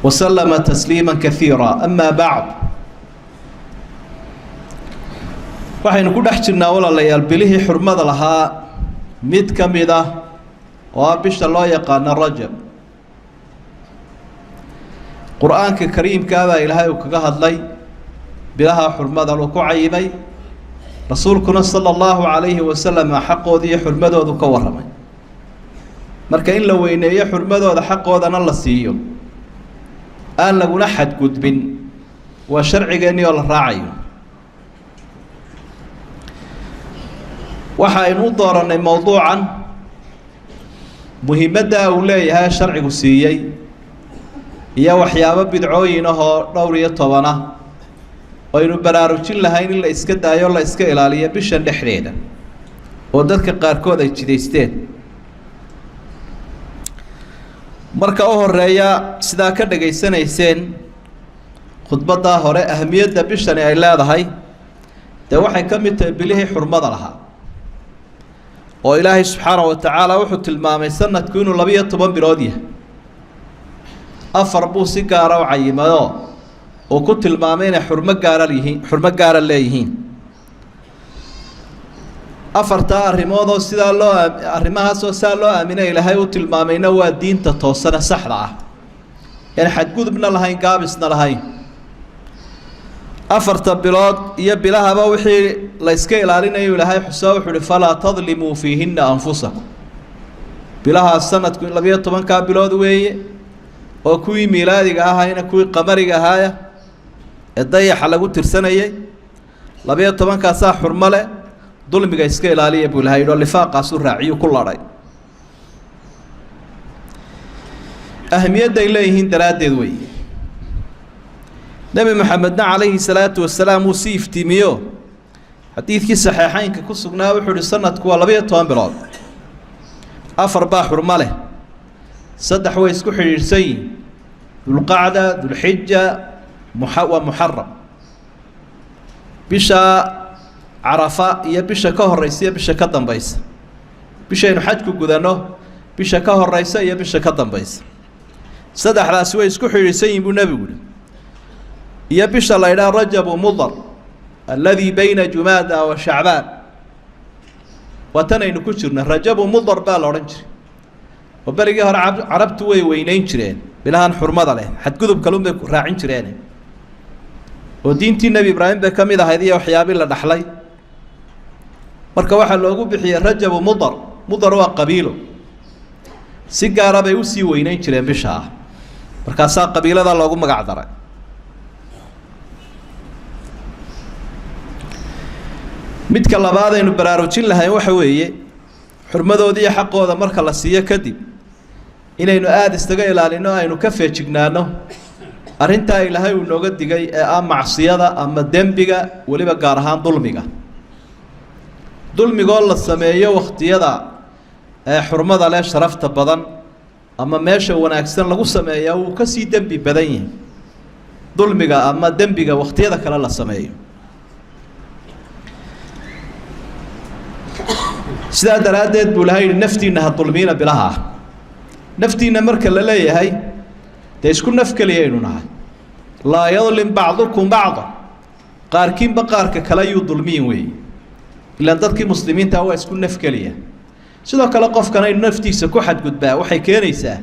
وسلم تسليما كثيرا. أما بعد، waxaynu ku dhex jirnaa walaalayaal bilihii xurmada lahaa mid ka mid ah oo bisha loo yaqaan Rajab. quraanka kariimka ah ilaahay uu kaga hadlay bilaha xurmada loo ku caybay rasuulkuna sallallahu alayhi wa sallam xaqoodii xurmadoodu ka waramay. marka in la weyneeyo xurmadooda xaqoodana la siiyo aan laguna xad gudbin waa sharcigeennii oo la raacayo. waxaynu dooranay mowduucan muhiimadda uu leeyahay sharcigu siiyay iyo waxyaabo bidcooyin ah oo dhowr iyo toban ah oo aynu baraarujin lahayn in la iska daayo la iska ilaaliyo bishan dhexdeeda oo dadka qaarkood ay jidaysteen. marka u horeeya sidaa ka dhageysanayseen khudbadda hore ahamiyadda bishani ay leedahay dee waxay ka mid tahay bilihii xurmada lahaa oo ilaahay subxaanahu wa tacaala wuxuu tilmaamay sanadku inuu 12 bilood yahay. afar buu si gaara u cayimayo oo ku tilmaamay inay xurmo gaara leeyihiin. afarta arrimood oo sidaa loo arrimahaasoo saa loo aaminay ilaahay u tilmaamayna waa diinta toosana saxda ah in xadgudubna lahayn gaabisna lahayn. afarta bilood iyo bilahaba wixii la iska ilaalinayo ilaahay xusaa wuxuu yidhi falaa tadlimuu fiihinna anfusakum. bilaha sanadku 12 bilood weeye oo kuwii miilaadiga ahayna kuwii qamariga ahaaya ee dayaxa lagu tirsanayay 12 kaasaa xurmo leh. dulmiga iska ilaaliya buu ilaahay oo lifaaqaas u raaciyo ku laday ahmiyadda ay leeyihiin daraadeed weeye. nabi maxamedna calayhi salaatu wasalaam uu sii iftiimiyo xadiidkii saxiixaynka ku sugnaa wuxuu yidhi sanadku waa 12 bilood. afar baa xurmo leh, saddex way isku xidhiidhsan yihiin: dulqacda, dulxija, wa muxaram. bisha carafa iyo bisha ka horeysa iyo bisha ka dambaysa, bishaynu xajku gudano bisha ka horeysa iyo bisha ka dambaysa, saddexdaasi way isku xidhiidhsan yihiin buu nebigu yidhi. iyo bisha la yidhaha Rajab Mudar alladii bayna Jumaada wa Shacbaan. watanaynu ku jirna Rajab Mudar baa la odhan jiray oo berigii hore carabtu way weynayn jireen bilahan xurmada leh, xadgudub kalun bay raacin jireen oo diintii nebi Ibraahim bay ka mid ahayd iyo waxyaabii la dhaxlay. marka waxaa loogu bixiyey Rajab Mudar. mudar waa qabiilo si gaara bay usii weynayn jireen bisha ah, markaasaa qabiilada loogu magac daray. midka labaad aynu baraarujin lahayn waxa weeye xurmadooda iyo xaqooda marka la siiyo kadib inaynu aada iskaga ilaalino aynu ka feejignaano arrintaa ilaahay uu nooga digay ee ah macsiyada ama dembiga, weliba gaar ahaan dulmiga. dulmigoo la sameeyo wakhtiyada ee xurmada leh sharafta badan ama meesha wanaagsan lagu sameeyaa wuu ka sii dembi badan yahay dulmiga ama dembiga wakhtiyada kale la sameeyo. sidaa daraaddeed buu ilahay yidhi naftiinna ha dulmiina bilaha ah. naftiinna marka la leeyahay dee isku naf keliyaynu nahay. laa yadlim bacdukum bacda, qaarkiinba qaarka kale yuu dulmiyin weeye. ilaan dadkii muslimiinta waa isku naf keliya. sidoo kale qofkana inuu naftiisa ku xadgudbaa waxay keenaysaa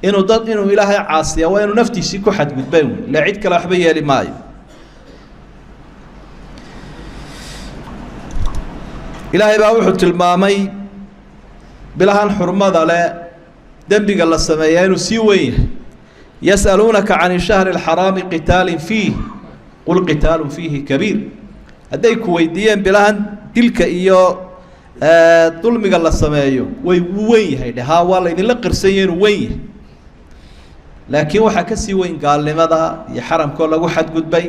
inuu ilaahay caasiya, waa inuu naftiisii ku xadgudbay la cid kale waxba yeeli maayo. ilaahay baa wuxuu tilmaamay bilahan xurmada leh dembiga la sameeyaa inuu sii weyn yahay. yas'aluunaka cani shahri alxaraami qitaalin fiih qul qitaalun fiihi kabiir. hadday ku weydiiyeen bilahan dilka iyo dulmiga la sameeyo way weyn yahay dhahaa waa la idinla qirsan yahay inuu weyn yahay, laakiin waxaa ka sii weyn gaalnimada iyo xaramkoo lagu xadgudbay.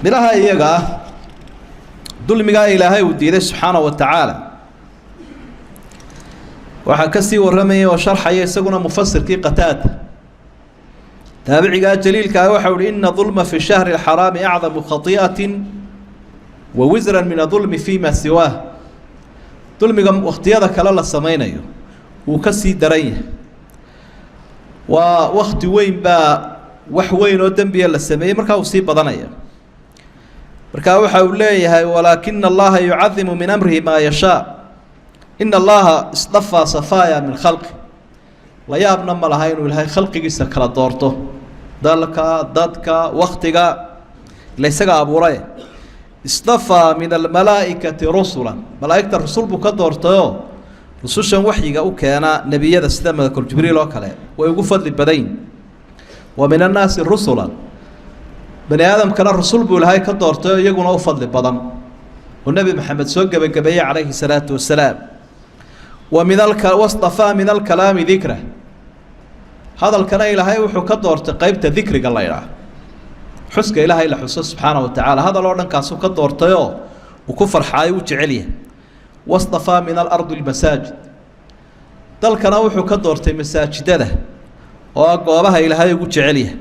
bilaha iyaga ah dulmigaa ilaahay uu diiday subxaanahu wa tacaala waxaa ka sii warramaya oo sharxaya isaguna mufasirkii Qataada. taabicigaa jaliilka ah waxa uu yidhi ina dulma fi shahri alxaraami acdamu khatii'atin wa wisran min adulmi fima siwaah. dulmiga wakhtiyada kale la samaynayo وكسي دريه ووقت وين با وحوين ودنبي السماء مركا وسي بدنيا مركا وحا وليهي ولكن الله يعظم من أمره ما يشاء إن الله اصطفى صفايا من خلقه لا يابنا ملهين ولهي خلقه سكرا دورته ذلك ضدك وقتك ليس أبو رأي اصطفى من الملائكة رسلا ملائكة الرسول بكدورته رسوشا وحيقا وكان نبي هذا السلام ذكر جبريل وكله ويقول فضل بدين ومن الناس رسلا بني آدم كان الرسول بولهاي كدورته يقول فضل بدن والنبي محمد سوق بقبيه عليه الصلاة والسلام ومن واصطفى من الكلام ذكره هذا الكلام إلهي وحو كدورته قيبت ذكرك الله يراه حسك إلهي إلا حسه سبحانه وتعالى هذا الأردن كاسو كدورته وكفر حاي وجعليه واصطفى من الأرض المساجد دلكنا وحو كدورتي مساجده وقوابها إلهي وجعليه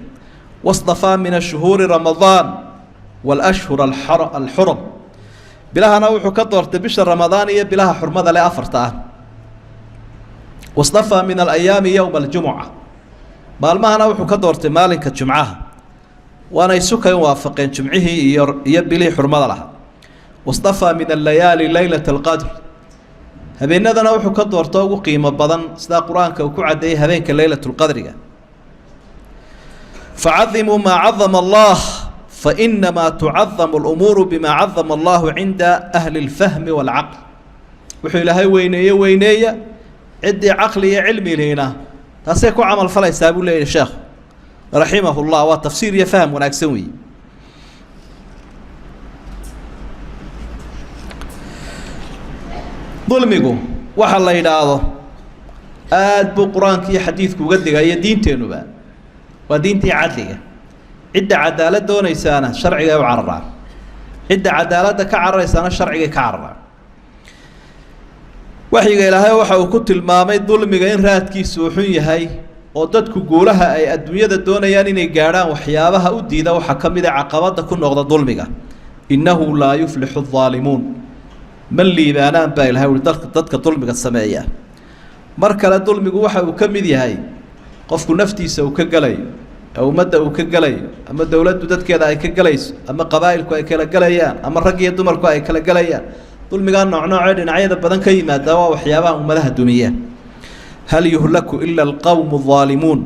واصطفى من الشهور رمضان والأشهر الحرم بلاها نوحو كدورتي بشهر رمضان بلاها حرمة لا أفرتها واصطفى من الأيام يوم الجمعة مالمها نوحو كدورتي مالك الجمعة وانا يسوك يوافقين جمعه يبلي حرمة لها واصطفى من الليالي ليلة القدر هبين هذا نوحو كدورته وقيمة بدن سدا قرآنك وكعدي هبينك ليلة القدر فعظموا ما عظم الله فإنما تعظم الأمور بما عظم الله عند أهل الفهم والعقل وحي لهي وينية عدي عقلي علمي لهنا تاسيكو عمل فلا يسابوا لي الشيخ رحمه الله وتفسير يفهم ونكسوي ظلميقو waxa la yiraahdo aad buu quraanka iyo xadiisku uga digay diinteenuba waa diintii cadliga cidda cadaalad doonaysaana sharciga u carraa cidda cadaalada ka carraysaana sharciga ka carraa waxiga ilaahay waxa uu ku tilmaamay dulmiga in raadkiisu uu xun yahay oo dadku guulaha ay adduunyada doonayaan inay gaaraan waxyaabaha u diida waxa kamid ah caqabada ku noqda dulmiga innahu la yuflihu adh-dhalimun من لي بانان باي لها وددك ظلمك السمايا مركله ظلمك waxa uu kamid yahay qofku naftiisa uu ka galay oo umada uu ka galay ama dawladdu dadkeeda ay ka galayso ama qabaa'ilku ay kala galayaan ama rag iyo dumarku ay kala galayaan dulmiga nooc dhinacyada badan ka yimaada waa waxyaabaha ummadaha dumiya hal yuhlaku illa alqawm adh-dhalimun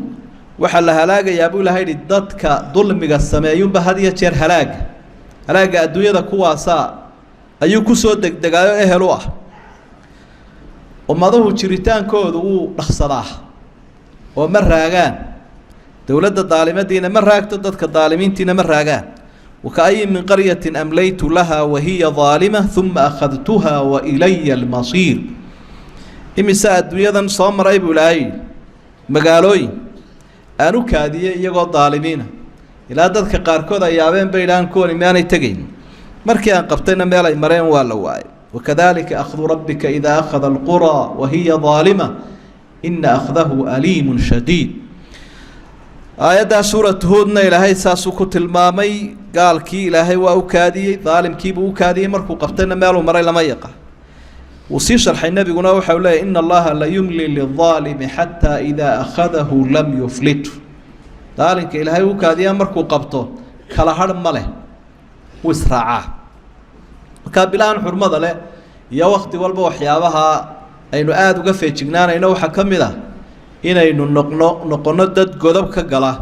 waxa la halaagaya buu lahayd dadka dulmiga sameeyun ba hadiya jeer halaaga adduunyada kuwaasa ayuu ku soo degdegaayo ehel u ah ummadahu jiritaankoodu uu dhaqsadaa oo ma raagaan dawladda daalimadiina ma raagto dadka daalimiintiina ma raagaan وكأي من قرية أمليت لها وهي ظالمة ثم أخذتها وإلي المصير إمساء الدنيا صام رأيب ولاي مقالوي أنو كادية يقول ظالمين إلا ذلك قاركوذا يابين بيلان كوني ماني تقين مركي أن قبتنا ميلا مرين والواي وكذلك أخذ ربك إذا أخذ القرى وهي ظالمة إن أخذه أليم شديد آيات سورة هودنا إلهي ساسو كتل مامي قال كي إلهي وأوكادي ظالم كي بأوكادي مركو قبتنا ميلا مرين لما يقع وسيشرح النبي قلنا وحوله إن الله لا يملي للظالم حتى إذا أخذه لم يفلته ذلك إلهي وكادي مركو قبطه كلا هرم ماله وإسراعه كابلان حرمة له يا وقت والبو حيابها أينو آد وقفة جنانا إنه حكمده إنه نقنو دد قدب كقلا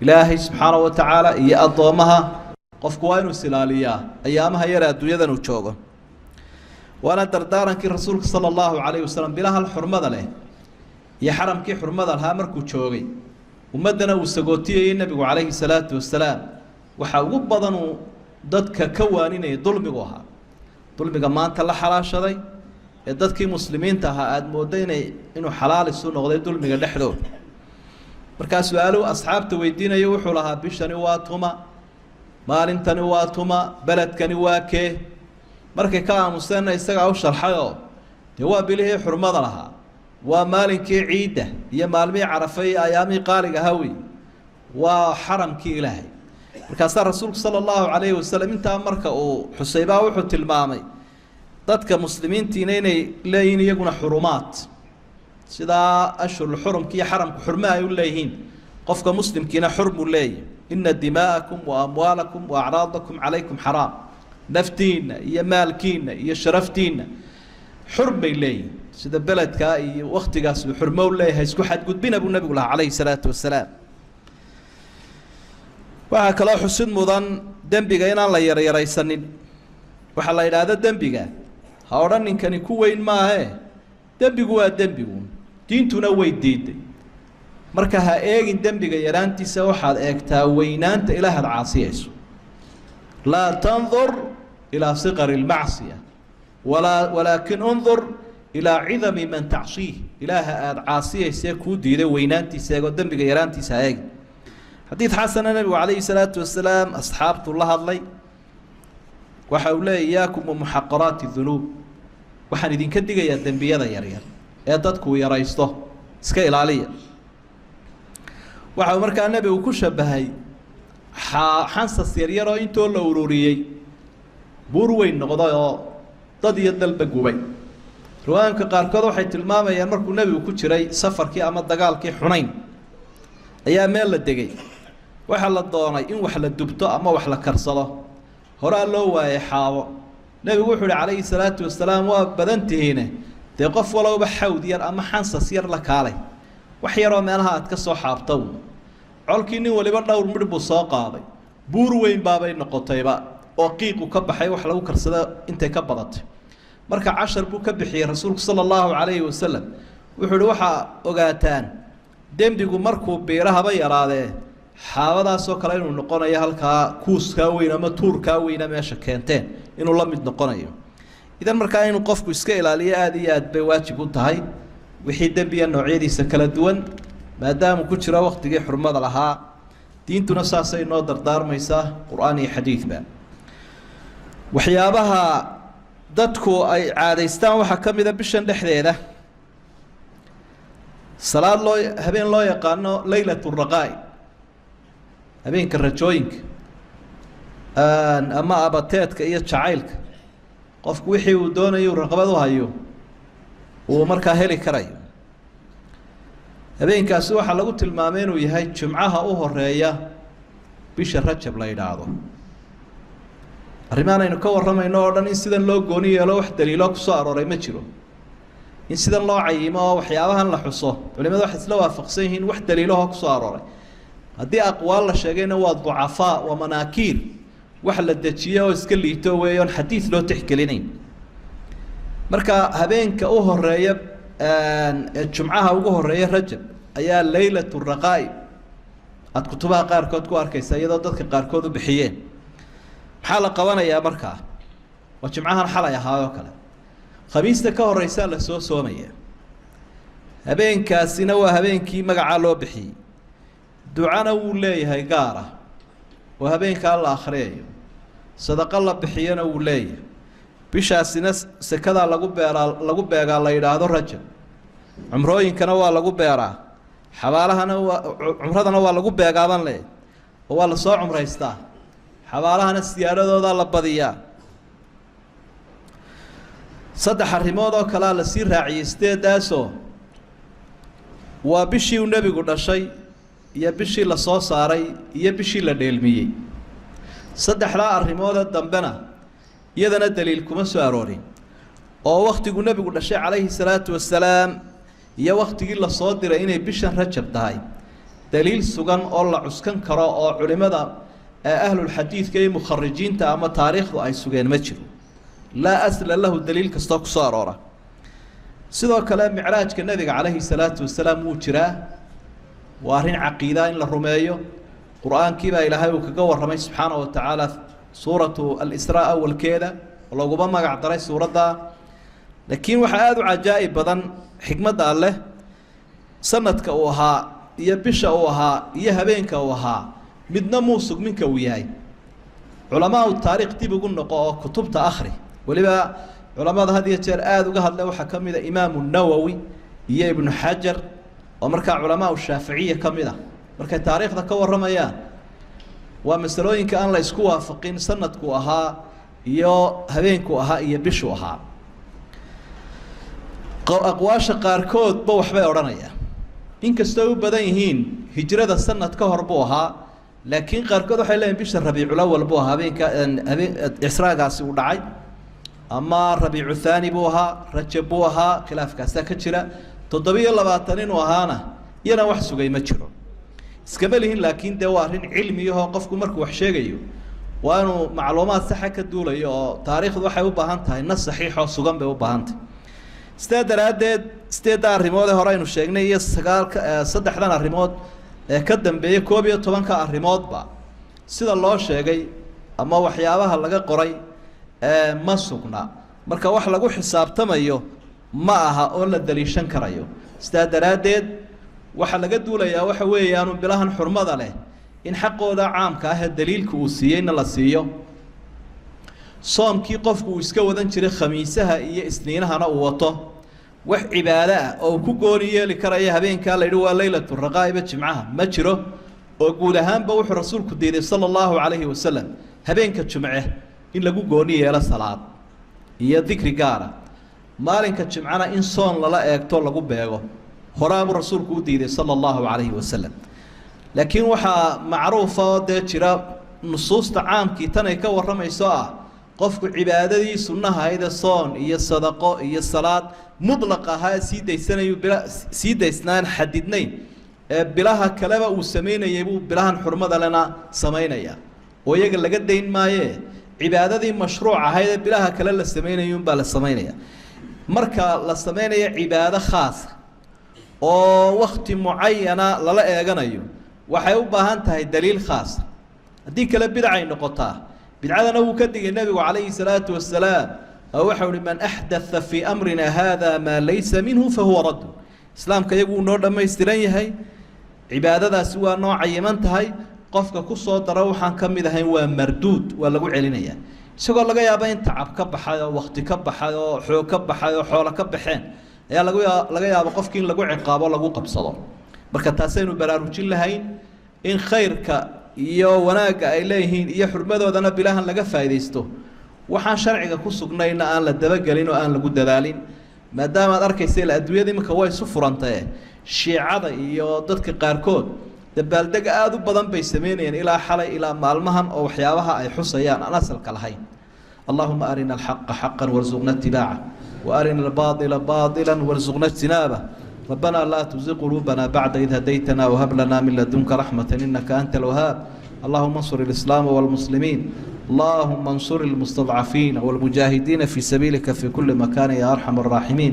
إلهي سبحانه وتعالى يأضومها قف كوين السلالية أيامها يرى يدن وشوغه وأنا دردارا كي رسولك صلى الله عليه وسلم بلاها الحرمة له يحرم كي حرمة الهامر كوشوغي ومدنا وسقوتيه النبي عليه الصلاة والسلام وحاوب بدنو dadka ka waaninay dulmiga dulmiga maanta la xalaashaday ee dadkii muslimiinta ahaa aad moodaynay inuu xalaal isu noqday dulmiga dhexdooda markaas su'aalu asxaabta weydiinayo wuxuu lahaa bishani waa tuma maalintani waa tuma baladkani waa kee markay ka aamuseen isaga u sharxayo de waa bilihii xurmada lahaa waa maalinkii ciida iyo maalmihii carafay ayaamii qaaliga hawi waa xaramkii ilaahay markaas rasuulku sallallahu alayhi wasallam inta marka uu xusayba wuxuu tilmaamay dadka muslimiintiina inay leeyihiin iyaguna xurumaat sidaa ashhurul xurumka iyo xaramku xurmo ay u leeyihiin qofka muslimkiina xurmu leeyahy ina dimaa'akum wa amwaalakum wa acraadakum calaykum xaraam naftiinna iyo maalkiinna iyo sharaftiinna xur bay leeyihin sida beledkaa iyo waktigaas uu xurmo u leeyahay isku xadgudbina buu nabigu lahaa calayhi salaatu wasalaam waxaa kaloo xusid mudan dembiga inaan la yaryaraysanin waxaa la yidhaahda dembiga ha odhan ninkani ku weyn maahee dembigu waa dembigu diintuna way diiday marka ha eegin dembiga yaraantiisa waxaad eegtaa weynaanta ilaahaad caasiyayso laa tandur ilaa siqari lmacsiya walaakin undur ilaa cidami man tacsiih ilaaha aada caasiyaysee kuu diiday weynaantiisa eegoo dembiga yaraantiisa ha eegin xadiid xasana nabigu calayhi salaatu wasalaam asxaabtu la hadlay waxa uu leeyay iyaakum wamuxaqaraati dunuub waxaan idinka digayaa dembiyada yaryar ee dadku yaraysto iska ilaaliya waxa uu markaa nebigu ku shabahay xansas yaryaroo intoo la ururiyey buur weyn noqday oo dad iyo dalba gubay riwaayinka qaarkood waxay tilmaamayaan markuu nebigu ku jiray safarkii ama dagaalkii xunayn ayaa meel la degay waxaa la doonay in wax la dubto ama wax la karsado horaa loo waayay xaabo nebigu wuxuu ihi calayhi salaatu wasalaam waa badan tihiine dee qof walowba xawd yar ama xansas yar la kaalay wax yaroo meelaha aad ka soo xaabto colkii nin waliba dhowr midh buu soo qaaday buur weyn baabay noqotayba oo qiiqu ka baxay wax lagu karsado intay ka badatay marka cashar buu ka bixiyey rasuulku sala allahu calayhi wasalam wuxuu ihi waxaa ogaataan dembigu markuu biirahaba yaraadee xaabadaasoo kale inuu noqonayo halkaa kuuskaa weyn ama tuurkaa weyna meesha keenteen inuu la mid noqonayo idan markaa inuu qofku iska ilaaliyo aada iyo aad bay waajib u tahay wixii dembiya noocyadiisa kala duwan maadaamuu ku jiro waktigii xurmada lahaa diintuna saasay noo dardaarmaysaa qur-aan iyo xadiidba waxyaabaha dadku ay caadaystaan waxaa ka mida bishan dhexdeeda salaad habeen loo yaqaano laylat raqaa'i habeenka rajooyinka ama abateedka iyo jacaylka qofku wixii uu doonayo raqbad u hayo uu markaa heli karayo habeenkaasi waxaa lagu tilmaamay inuu yahay jumcaha u horeeya bisha rajab la yidhaahdo arrimahan aynu ka warramayno oo dhan in sidan loo gooni yeelo wax daliilo kusoo arooray ma jiro in sidan loo cayimo oo waxyaabahan la xuso culimadu waxay isla waafaqsan yihiin wax daliilahoo kusoo arooray haddii aqwaal la sheegayna waa ducafaa waa manaakiir wax la dejiyo oo iska liito weeyoon xadiid loo tixgelinayn marka habeenka u horeeya jumcaha ugu horeeya rajab ayaa laylat raqaa'i aada kutubaha qaarkood ku arkaysa iyadoo dadka qaarkood u bixiyeen maxaa la qabanayaa markaa waa jimcahan xalay ahaayoo kale khamiista ka horeysaa la soo soomaya habeenkaasina waa habeenkii magacaa loo bixiyey ducana wuu leeyahay gaar ah oo habeenkaa la akhriyayo sadaqo la bixiyana wuu leeyahay bishaasina sekadaa lagu beegaa la yidhaahdo rajab cumrooyinkana waa lagu beeraa xabaalahana cumradana waa lagu beegaaban le oo waa lasoo cumraystaa xabaalahana siyaaradoodaa la badiyaa saddex arrimood oo kalea la sii raaciyey sideedaasoo waa bishii uu nebigu dhashay iyo bishii la soo saaray iyo bishii la dheelmiyey saddexdaa arrimoodee dambena iyadana daliil kuma soo aroorin oo wakhtigu nebigu dhashay calayhi salaatu wasalaam iyo wakhtigii lasoo diray inay bishan rajab tahay daliil sugan oo la cuskan karo oo culimada ahlulxadiidka iyo mukharijiinta ama taariikhdu ay sugeen ma jiro laa asla lahu daliil kastoo kusoo aroora sidoo kale micraajka nebiga calayhi salaatu wasalaam wuu jiraa waa arrin caqiida in la rumeeyo qur-aankii baa ilaahay uu kaga warramay subxaana wa tacaala suuratu alisraa awalkeeda oo laguma magac daray suuradda laakiin waxaa aada u cajaa'ib badan xikmadda alleh sanadka uu ahaa iyo bisha uu ahaa iyo habeenka uu ahaa midna muu sugminka uu yahay culamaa u taariikh dib ugu noqo oo kutubta akhri weliba culamada had iyo jeer aada uga hadle waxaa ka mid a imaamu nawowi iyo ibnu xajar oo markaa culamaa u shaaficiya ka mid ah markay taariikhda ka warramayaan waa masalooyinka aan la isku waafaqin sanadku ahaa iyo habeenku ahaa iyo bishu ahaa aqwaasha qaarkood ba waxbay odhanayaan inkastoo u badan yihiin hijrada sanad ka hor buu ahaa laakiin qaarkood waxay leeyihiin bisha rabiicul awwal buu ahaa habeenka israagaasi uu dhacay ama rabiicu thaani buu ahaa rajab buu ahaa khilaafkaasaa ka jira 27 inuu ahaana iyana wax sugay ma jiro iskama lihin laakiin dee waa arrin cilmiyahoo qofku markuu wax sheegayo waa inuu macluumaad saxa ka duulayo oo taariikhdu waxay u baahan tahay nas saxiixoo sugan bay u baahan tahay sidaa daraaddeed 8 arrimood ee hore aynu sheegnay iyo 3 arrimood ee ka dambeeyay 11 arrimoodba sida loo sheegay ama waxyaabaha laga qoray ma sugna marka wax lagu xisaabtamayo ma aha oo la daliishan karayo sidaa daraaddeed waxa laga duulayaa waxa weeyaan bilahan xurmada leh in xaqooda caamka ah daliilku uu siiyayna la siiyo soomkii qofku uu iska wadan jiray khamiisaha iyo isniinahana uu wato wax cibaado ah oo ku gooni yeeli karaya habeenka la yidhi waa leylatu raqaa'iba jimcaha ma jiro oo guud ahaanba wuxuu rasuulku diiday sallallahu alayhi wasallam habeenka jumce in lagu gooni yeelo salaad iyo dhikri gaara maalinka jimcana in soon lala eegto lagu beego horaabuu rasuulku u diiday sallallahu alayhi wasallam laakiin waxaa macruufa oo dee jira nusuusta caamkii tan ay ka warramayso ah qofku cibaadadii sunnaha ahayd soon iyo sadaqo iyo salaad mutlaq ahaa sii daysnaan xadidnayn ee bilaha kaleba uu samaynayay buu bilahan xurmada lena samaynaya oo iyaga laga dayn maayee cibaadadii mashruuc ahayd ee bilaha kale la samaynayo unbaa la samaynaya marka la samaynayo cibaado khaas oo waqti mucayana lala eeganayo waxay u baahan tahay daliil khaas haddii kale bidcay noqotaa bidcadana wuu ka digay nabigu calayhi salaatu wasalaam oo waxa uu man ahdatha fi amrina hada ma laysa minhu fa huwa radd islaamka iyagu noo dhammaystiran yahay cibaadadaasi waa noo cayiman tahay qofka ku soo daro waxaan ka mid ahayn waa marduud waa lagu celinayaa isagoo laga yaabo in tacab ka baxay oo waqti ka baxay oo xoog ka baxay oo xoolo ka baxeen ayaa laga yaabo qofkii in lagu ciqaabo lagu qabsado marka taasaynu baraarujin lahayn in khayrka iyo wanaagga ay leeyihiin iyo xurmadoodana bilahan laga faa'iidaysto waxaan sharciga ku sugnayna aan la dabagelin oo aan lagu dadaalin maadaama aad arkaysa adduunyada iminka way isu furantay shiicada iyo dadka qaarkood dabaaldeg aad u badan bay sameynayaan ilaa xalay ilaa maalmahan oo waxyaabaha ay xusayaan aan asalka lahayn allahumma arina alxaqa xaqan warzuqna ittibaaca وأرنا الباطل باطلا وارزقنا اجتنابه ربنا لا تزغ قلوبنا بعد إذ هديتنا وهب لنا من لدنك رحمة إنك أنت الوهاب اللهم انصر الإسلام والمسلمين اللهم انصر المستضعفين والمجاهدين في سبيلك في كل مكان يا أرحم الراحمين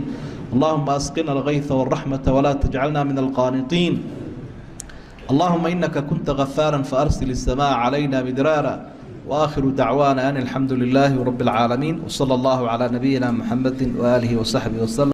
اللهم أسقنا الغيث والرحمة ولا تجعلنا من القانطين اللهم إنك كنت غفارا فأرسل السماء علينا مدرارا وآخر دعوانا أن الحمد لله رب العالمين وصلى الله على نبينا محمد وآله وصحبه وسلم.